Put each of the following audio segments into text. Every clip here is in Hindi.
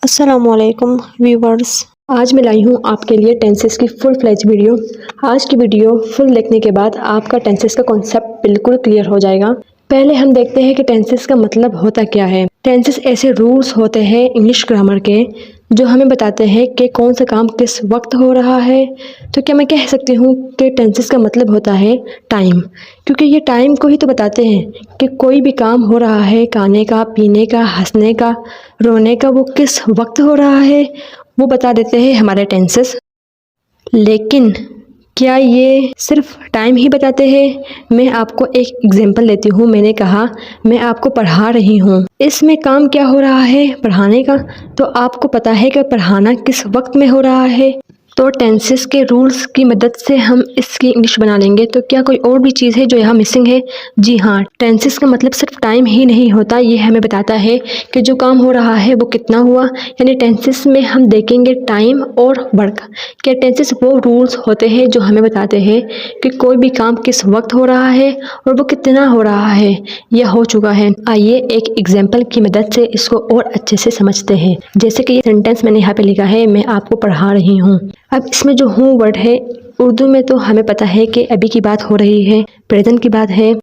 अस्सलामुअलैकुम व्यूवर्स। आज मैं लाई हूँ आपके लिए टेंसेस की फुल फ्लेज वीडियो। आज की वीडियो फुल देखने के बाद आपका टेंसेस का कॉन्सेप्ट बिल्कुल क्लियर हो जाएगा। पहले हम देखते हैं कि टेंसेस का मतलब होता क्या है। टेंसेस ऐसे रूल्स होते हैं इंग्लिश ग्रामर के जो हमें बताते हैं कि कौन सा काम किस वक्त हो रहा है। तो क्या मैं कह सकती हूँ कि टेंसेस का मतलब होता है टाइम, क्योंकि ये टाइम को ही तो बताते हैं कि कोई भी काम हो रहा है, खाने का, पीने का, हंसने का, रोने का, वो किस वक्त हो रहा है वो बता देते हैं हमारे टेंसेस। लेकिन क्या ये सिर्फ टाइम ही बताते हैं? मैं आपको एक एग्जांपल देती हूँ। मैंने कहा मैं आपको पढ़ा रही हूँ, इसमें काम क्या हो रहा है? पढ़ाने का। तो आपको पता है कि पढ़ाना किस वक्त में हो रहा है। तो टेंसेस के रूल्स की मदद से हम इसकी इंग्लिश बना लेंगे। तो क्या कोई और भी चीज़ है जो यहाँ मिसिंग है? जी हाँ, टेंसेस का मतलब सिर्फ टाइम ही नहीं होता, ये हमें बताता है कि जो काम हो रहा है वो कितना हुआ। यानी टेंसेस में हम देखेंगे टाइम और वर्क। क्या टेंसेस वो रूल्स होते हैं जो हमें बताते हैं कि कोई भी काम किस वक्त हो रहा है और वो कितना हो रहा है या हो चुका है। आइए एक एग्जाम्पल की मदद से इसको और अच्छे से समझते हैं। जैसे कि ये सेंटेंस मैंने यहाँ पे लिखा है, मैं आपको पढ़ा रही हूँ। अब इसमें जो हूँ वर्ड है, उर्दू में तो हमें पता है कि अभी की बात हो रही है, प्रेजेंट की बात है।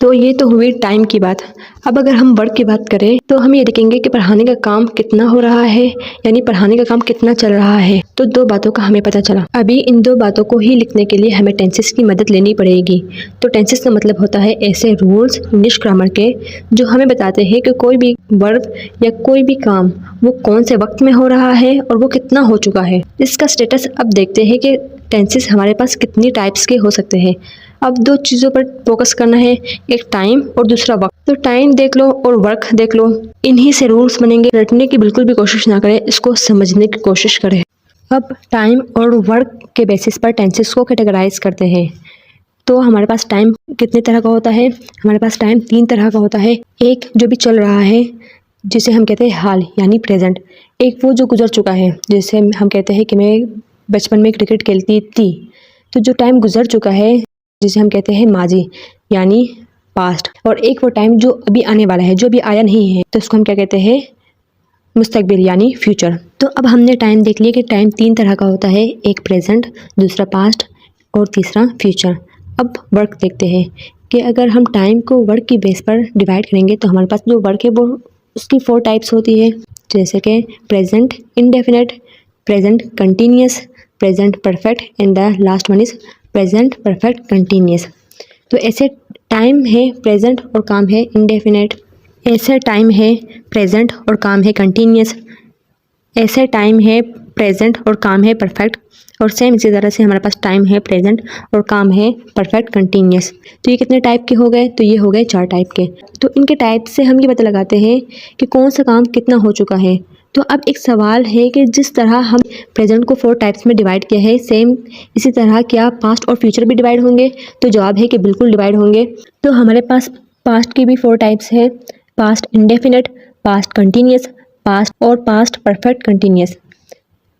तो ये तो हुई टाइम की बात। अब अगर हम वर्क की बात करें तो हम ये देखेंगे कि पढ़ाने का काम कितना हो रहा है, यानी पढ़ाने का काम कितना चल रहा है। तो दो बातों का हमें पता चला। अभी इन दो बातों को ही लिखने के लिए हमें टेंसेस की मदद लेनी पड़ेगी। तो टेंसेस का मतलब होता है ऐसे रूल्स इंग्लिश ग्रामर के जो हमें बताते हैं कि कोई भी वर्ब या कोई भी काम वो कौन से वक्त में हो रहा है और वो कितना हो चुका है। इसका स्टेटस अब देखते हैं कि टेंसेस हमारे पास कितनी टाइप्स के हो सकते हैं। अब दो चीज़ों पर फोकस करना है, एक टाइम और दूसरा वक्त। तो टाइम देख लो और वर्क देख लो, इन्हीं से रूल्स बनेंगे। रटने की बिल्कुल भी कोशिश ना करें, इसको समझने की कोशिश करें। अब टाइम और वर्क के बेसिस पर टेंसेस को कैटेगराइज करते हैं। तो हमारे पास टाइम कितने तरह का होता है? हमारे पास टाइम तीन तरह का होता है। एक जो भी चल रहा है जिसे हम कहते हैं हाल यानी प्रेजेंट। एक वो जो गुजर चुका है, जैसे हम कहते हैं कि मैं बचपन में क्रिकेट खेलती थी। तो जो टाइम गुजर चुका है जिसे हम कहते हैं माजी यानी पास्ट। और एक वो टाइम जो अभी आने वाला है, जो अभी आया नहीं है, तो उसको हम क्या कहते हैं? मुस्तकबिल यानी फ्यूचर। तो अब हमने टाइम देख लिया कि टाइम तीन तरह का होता है, एक प्रेजेंट, दूसरा पास्ट और तीसरा फ्यूचर। अब वर्क देखते हैं कि अगर हम टाइम को वर्क की बेस पर डिवाइड करेंगे तो हमारे पास जो वर्क है वो उसकी 4 टाइप्स होती है। जैसे कि present indefinite, present continuous, present perfect and the last one is present perfect continuous. तो ऐसे टाइम है प्रेजेंट और काम है इंडेफिनिट। ऐसे टाइम है प्रेजेंट और काम है कंटिन्यूस। ऐसे टाइम है प्रेजेंट और काम है परफेक्ट। और सेम इसी तरह से हमारे पास टाइम है प्रेजेंट और काम है परफेक्ट कंटिन्यूस। तो ये कितने टाइप के हो गए? तो ये हो गए 4 टाइप के। तो इनके टाइप से हम ये पता लगाते हैं कि कौन सा काम कितना हो चुका है। तो अब एक सवाल है कि जिस तरह हम प्रेजेंट को 4 टाइप्स में डिवाइड किया है, सेम इसी तरह क्या पास्ट और फ्यूचर भी डिवाइड होंगे? तो जवाब है कि बिल्कुल डिवाइड होंगे। तो हमारे पास पास्ट की भी 4 टाइप्स है, past indefinite, past continuous, past और पास्ट परफेक्ट कंटिन्यूस।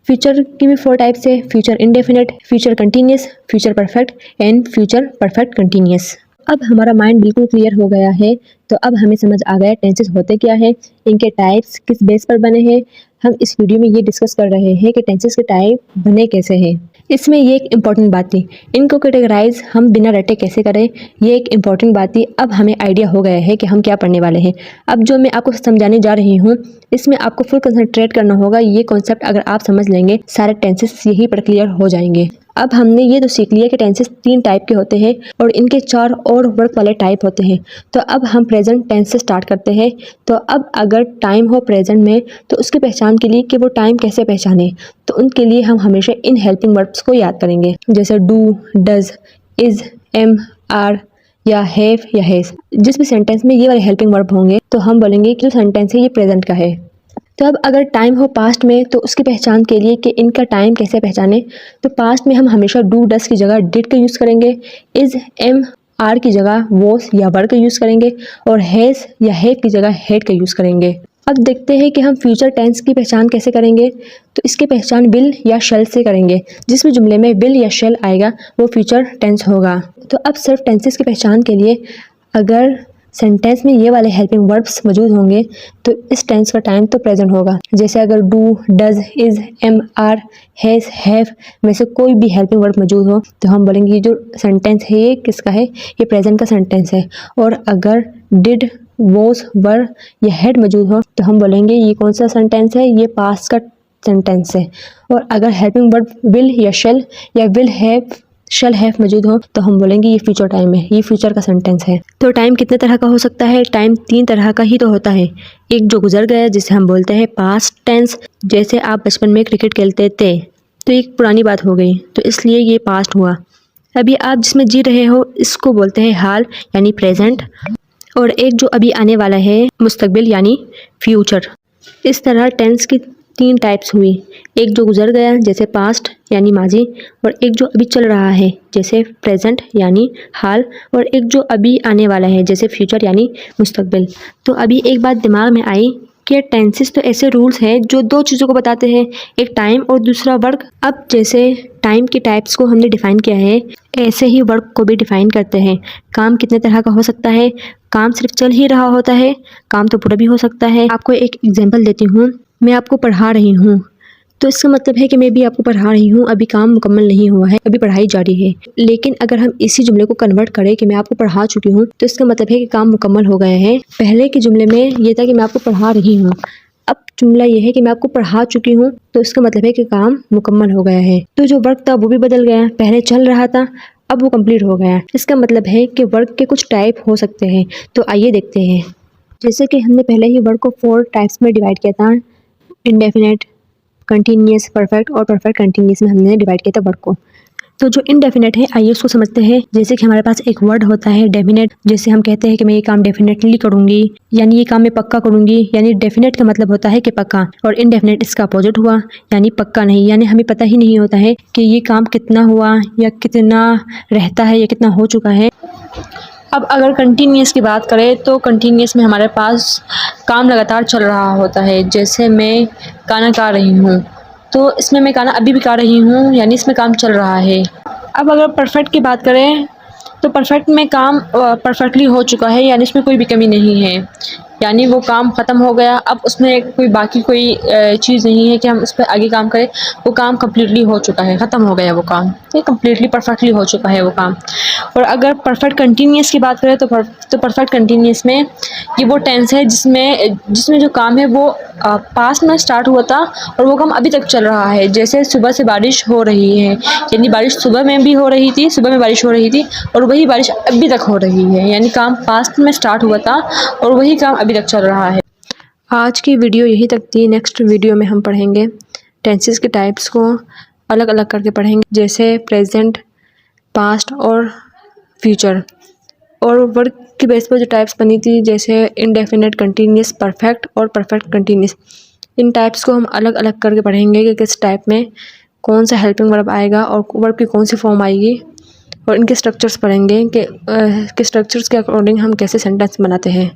फ्यूचर की भी 4 टाइप्स है, future indefinite, future continuous, future perfect and future perfect continuous. अब हमारा माइंड बिल्कुल क्लियर हो गया है। तो अब हमें समझ आ गया टेंसेस होते क्या है, इनके टाइप्स किस बेस पर बने हैं। हम इस वीडियो में ये डिस्कस कर रहे हैं कि टेंसेस के टाइप बने कैसे हैं। इसमें ये एक इम्पॉर्टेंट बात थी, इनको कैटेगराइज हम बिना रटे कैसे करें, ये एक इम्पॉर्टेंट बात थी। अब हमें आइडिया हो गया है कि हम क्या पढ़ने वाले हैं। अब जो मैं आपको समझाने जा रही हूँ इसमें आपको फुल कंसंट्रेट करना होगा। ये कॉन्सेप्ट अगर आप समझ लेंगे सारे टेंसेस यहीं पर क्लियर हो जाएंगे। अब हमने ये तो सीख लिया कि टेंसेस 3 टाइप के होते हैं और इनके 4 और वर्क वाले टाइप होते हैं। तो अब हम प्रेजेंट टेंस से स्टार्ट करते हैं। तो अब अगर टाइम हो प्रेजेंट में तो उसकी पहचान के लिए कि वो टाइम कैसे पहचाने, तो उनके लिए हम हमेशा इन हेल्पिंग वर्ब्स को याद करेंगे। जैसे do, does, is, am, are या हैव या हैज। जिस भी सेंटेंस में ये वाले हेल्पिंग वर्ब होंगे तो हम बोलेंगे कि जो सेंटेंस है ये प्रेजेंट का है। तो अब अगर टाइम हो पास्ट में तो उसकी पहचान के लिए कि इनका टाइम कैसे पहचाने, तो पास्ट में हम हमेशा डू डस की जगह डिड का यूज़ करेंगे, इज एम आर की जगह वॉज या वर का यूज़ करेंगे और हैज़ या हैव की जगह हैड का यूज़ करेंगे। अब देखते हैं कि हम फ्यूचर टेंस की पहचान कैसे करेंगे। तो इसकी पहचान विल या शेल से करेंगे। जिस भी जुमले में विल या शेल आएगा वो फ्यूचर टेंस होगा। तो अब सिर्फ टेंसेस की पहचान के लिए अगर सेंटेंस में ये वाले हेल्पिंग वर्ब्स मौजूद होंगे तो इस टेंस का टाइम तो प्रेजेंट होगा। जैसे अगर do, does, is, am, are, has, have में से कोई भी हेल्पिंग वर्ब मौजूद हो तो हम बोलेंगे ये जो सेंटेंस है ये किसका है, ये प्रेजेंट का सेंटेंस है। और अगर डिड, वॉज, वर या हैड मौजूद हो तो हम बोलेंगे ये कौन सा सेंटेंस है, ये पास्ट का सेंटेंस है। और अगर हेल्पिंग वर्ब विल या शेल या विल हैव, शैल हैव मौजूद हो तो हम बोलेंगे ये फ्यूचर टाइम है, ये फ्यूचर का सेंटेंस है। तो टाइम कितने तरह का हो सकता है, टाइम 3 तरह का ही तो होता है। एक जो गुजर गया जिसे हम बोलते हैं पास्ट टेंस, जैसे आप बचपन में क्रिकेट खेलते थे तो एक पुरानी बात हो गई तो इसलिए ये पास्ट हुआ। अभी आप जिसमें जी रहे हो इसको बोलते हैं हाल यानी प्रेजेंट। और एक जो अभी आने वाला है मुस्तकबिल यानी फ्यूचर। इस तरह टेंस की 3 टाइप्स हुई, एक जो गुजर गया जैसे पास्ट यानी माजी, और एक जो अभी चल रहा है जैसे प्रेजेंट यानी हाल, और एक जो अभी आने वाला है जैसे फ्यूचर यानी मुस्तकबिल। तो अभी एक बात दिमाग में आई कि टेंसेस तो ऐसे रूल्स हैं जो 2 चीज़ों को बताते हैं, एक टाइम और दूसरा वर्क। अब जैसे टाइम की टाइप्स को हमने डिफ़ाइन किया है ऐसे ही वर्क को भी डिफ़ाइन करते हैं। काम कितने तरह का हो सकता है, काम सिर्फ चल ही रहा होता है, काम तो पूरा भी हो सकता है। आपको एक एग्जांपल देती हूँ, मैं आपको पढ़ा रही हूँ तो इसका मतलब है कि मैं भी आपको पढ़ा रही हूँ, अभी काम मुकम्मल नहीं हुआ है, अभी पढ़ाई जारी है। लेकिन अगर हम इसी जुमले को कन्वर्ट करें कि मैं आपको पढ़ा चुकी हूँ तो इसका मतलब है कि काम मुकम्मल हो गया है। पहले के जुमले में ये था कि मैं आपको पढ़ा रही हूँ, अब जुमला ये है कि मैं आपको पढ़ा चुकी हूँ तो इसका मतलब है कि काम मुकम्मल हो गया है। तो जो वर्क था वो भी बदल गया, पहले चल रहा था अब वो कंप्लीट हो गया। इसका मतलब है कि वर्क के कुछ टाइप हो सकते हैं। तो आइए देखते हैं। जैसे कि हमने पहले ही वर्क को 4 टाइप्स में डिवाइड किया था, इंडेफिनेट, कंटिन्यूस, परफेक्ट और परफेक्ट कंटिन्यूस में हमने डिवाइड किया था वर्ड को। तो जो इनडेफिनेट है आइए उसको समझते हैं। जैसे कि हमारे पास एक वर्ड होता है डेफिनेट, जैसे हम कहते हैं कि मैं ये काम डेफिनेटली करूँगी, यानी ये काम मैं पक्का करूँगी, यानी डेफिनेट का मतलब होता है कि पक्का। और इनडेफिनेट इसका अपोजिट हुआ यानी पक्का नहीं, यानी हमें पता ही नहीं होता है कि ये काम कितना हुआ या कितना रहता है या कितना हो चुका है। अब अगर कंटिन्यूस की बात करें तो कंटिन्यूस में हमारे पास काम लगातार चल रहा होता है। जैसे मैं गाना गा रही हूँ तो इसमें मैं गाना अभी भी गा रही हूँ यानी इसमें काम चल रहा है। अब अगर परफेक्ट की बात करें तो परफेक्ट में काम परफेक्टली हो चुका है यानी इसमें कोई भी कमी नहीं है, यानी वो काम ख़त्म हो गया। अब उसमें कोई बाकी कोई चीज़ नहीं है कि हम उस पर आगे काम करें, वो काम कम्प्लीटली हो चुका है, ख़त्म हो गया वो काम, ये कम्प्लीटली परफेक्टली हो चुका है वो काम। और अगर परफेक्ट कंटिन्यूस की बात करें तो परफेक्ट कंटिन्यूस में ये वो टेंस है जिसमें जो काम है वो पास्ट में स्टार्ट हुआ था और वो काम अभी तक चल रहा है। जैसे सुबह से बारिश हो रही है, यानी बारिश सुबह में भी हो रही थी, सुबह में बारिश हो रही थी और वही बारिश अभी तक हो रही है, यानी काम पास्ट में स्टार्ट हुआ था और वही काम अभी तक चल रहा है। आज की वीडियो यही तक थी। नेक्स्ट वीडियो में हम पढ़ेंगे टेंसेस के टाइप्स को अलग अलग करके पढ़ेंगे, जैसे प्रेजेंट, पास्ट और फ्यूचर। और वर्क की बेस पर जो टाइप्स बनी थी जैसे इंडेफिनेट, कंटिन्यूस, परफेक्ट और परफेक्ट कंटिन्यूस, इन टाइप्स को हम अलग अलग करके पढ़ेंगे कि किस टाइप में कौन सा हेल्पिंग वर्ब आएगा और वर्ब की कौन सी फॉर्म आएगी, और इनके स्ट्रक्चर्स पढ़ेंगे कि स्ट्रक्चर्स के अकॉर्डिंग हम कैसे सेंटेंस बनाते हैं।